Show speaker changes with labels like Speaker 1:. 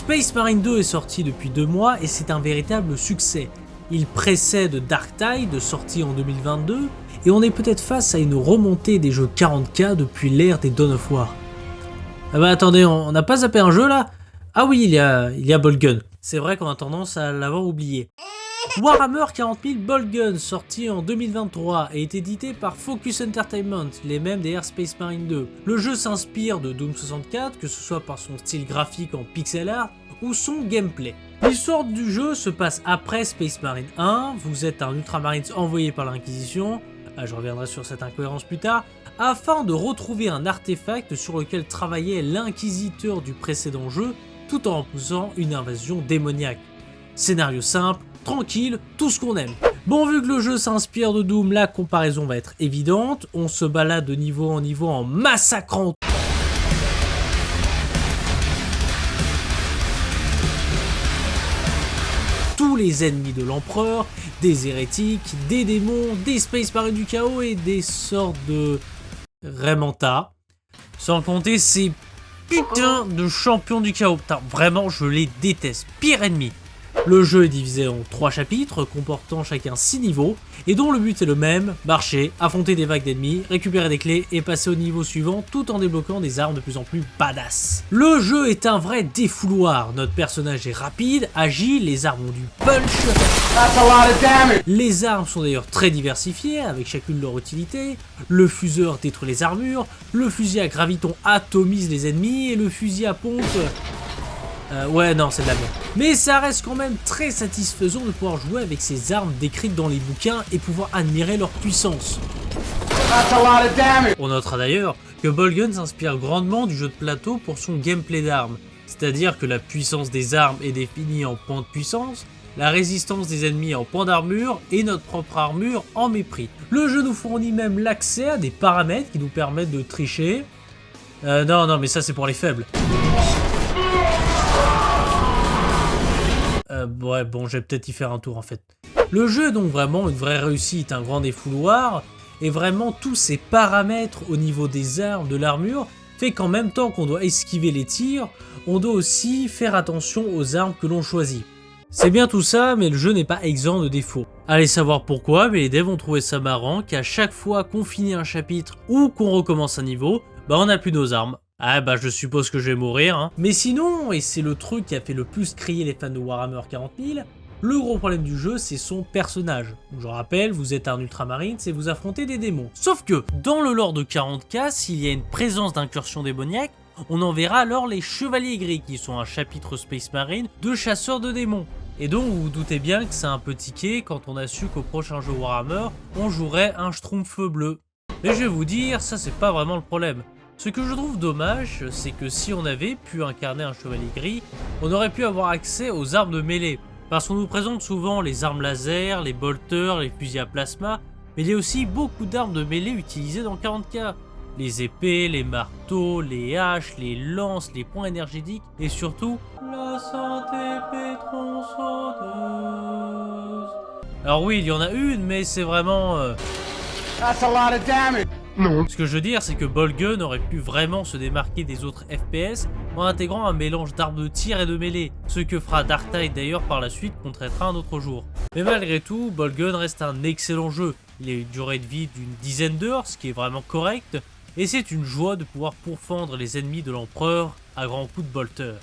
Speaker 1: Space Marine 2 est sorti depuis 2 mois et c'est un véritable succès. Il précède Dark Tide, sorti en 2022, et on est peut-être face à une remontée des jeux 40K depuis l'ère des Dawn of War. Ah bah attendez, on n'a pas zappé un jeu là? Ah oui, il y a Boltgun. C'est vrai qu'on a tendance à l'avoir oublié. Warhammer 40 000 Boltgun, sorti en 2023, est édité par Focus Entertainment, les mêmes des Space Marine 2. Le jeu s'inspire de Doom 64, que ce soit par son style graphique en pixel art ou son gameplay. L'histoire du jeu se passe après Space Marine 1, vous êtes un Ultramarines envoyé par l'Inquisition, je reviendrai sur cette incohérence plus tard, afin de retrouver un artefact sur lequel travaillait l'inquisiteur du précédent jeu, tout en poussant une invasion démoniaque. Scénario simple, tranquille, tout ce qu'on aime. Bon, vu que le jeu s'inspire de Doom, la comparaison va être évidente, on se balade de niveau en niveau en massacrant tous les ennemis de l'empereur, des hérétiques, des démons, des Space Marines du chaos et des sortes de Remanta. Sans compter ces putains de champions du chaos. Putain, vraiment, je les déteste. Pire ennemi. Le jeu est divisé en 3 chapitres, comportant chacun 6 niveaux, et dont le but est le même, marcher, affronter des vagues d'ennemis, récupérer des clés et passer au niveau suivant tout en débloquant des armes de plus en plus badass. Le jeu est un vrai défouloir, notre personnage est rapide, agile, les armes ont du punch. Les armes sont d'ailleurs très diversifiées, avec chacune leur utilité. Le fuseur détruit les armures, le fusil à graviton atomise les ennemis, et le fusil à pompe... ouais, non, c'est de la merde. Mais ça reste quand même très satisfaisant de pouvoir jouer avec ces armes décrites dans les bouquins et pouvoir admirer leur puissance. On notera d'ailleurs que Boltgun s'inspire grandement du jeu de plateau pour son gameplay d'armes. C'est-à-dire que la puissance des armes est définie en points de puissance, la résistance des ennemis en points d'armure et notre propre armure en mépris. Le jeu nous fournit même l'accès à des paramètres qui nous permettent de tricher. Non, mais ça c'est pour les faibles. Ouais, bon, je vais peut-être y faire un tour en fait. Le jeu est donc vraiment une vraie réussite, un grand défouloir, et vraiment tous ces paramètres au niveau des armes, de l'armure, fait qu'en même temps qu'on doit esquiver les tirs, on doit aussi faire attention aux armes que l'on choisit. C'est bien tout ça, mais le jeu n'est pas exempt de défauts. Allez savoir pourquoi, mais les devs ont trouvé ça marrant qu'à chaque fois qu'on finit un chapitre ou qu'on recommence un niveau, on n'a plus nos armes. Ah je suppose que je vais mourir, hein. Mais sinon, et c'est le truc qui a fait le plus crier les fans de Warhammer 40 000, le gros problème du jeu c'est son personnage. Je rappelle, vous êtes un Ultramarine et vous affrontez des démons. Sauf que, dans le lore de 40K, s'il y a une présence d'incursion démoniaque, on enverra alors les Chevaliers Gris, qui sont un chapitre Space Marine de chasseurs de démons. Et donc vous vous doutez bien que c'est un peu tiqué quand on a su qu'au prochain jeu Warhammer, on jouerait un Schtroumpf bleu. Mais je vais vous dire, ça c'est pas vraiment le problème. Ce que je trouve dommage, c'est que si on avait pu incarner un chevalier gris, on aurait pu avoir accès aux armes de mêlée. Parce qu'on nous présente souvent les armes laser, les bolters, les fusils à plasma, mais il y a aussi beaucoup d'armes de mêlée utilisées dans 40K. Les épées, les marteaux, les haches, les lances, les points énergétiques, et surtout, la santé pétronçonneuse. Alors oui, il y en a une, mais c'est vraiment... That's a lot of damage. Non. Ce que je veux dire, c'est que Boltgun aurait pu vraiment se démarquer des autres FPS en intégrant un mélange d'armes de tir et de mêlée, ce que fera Dark Tide d'ailleurs par la suite qu'on traitera un autre jour. Mais malgré tout, Boltgun reste un excellent jeu. Il a une durée de vie d'une dizaine d'heures, ce qui est vraiment correct, et c'est une joie de pouvoir pourfendre les ennemis de l'empereur à grands coups de bolter.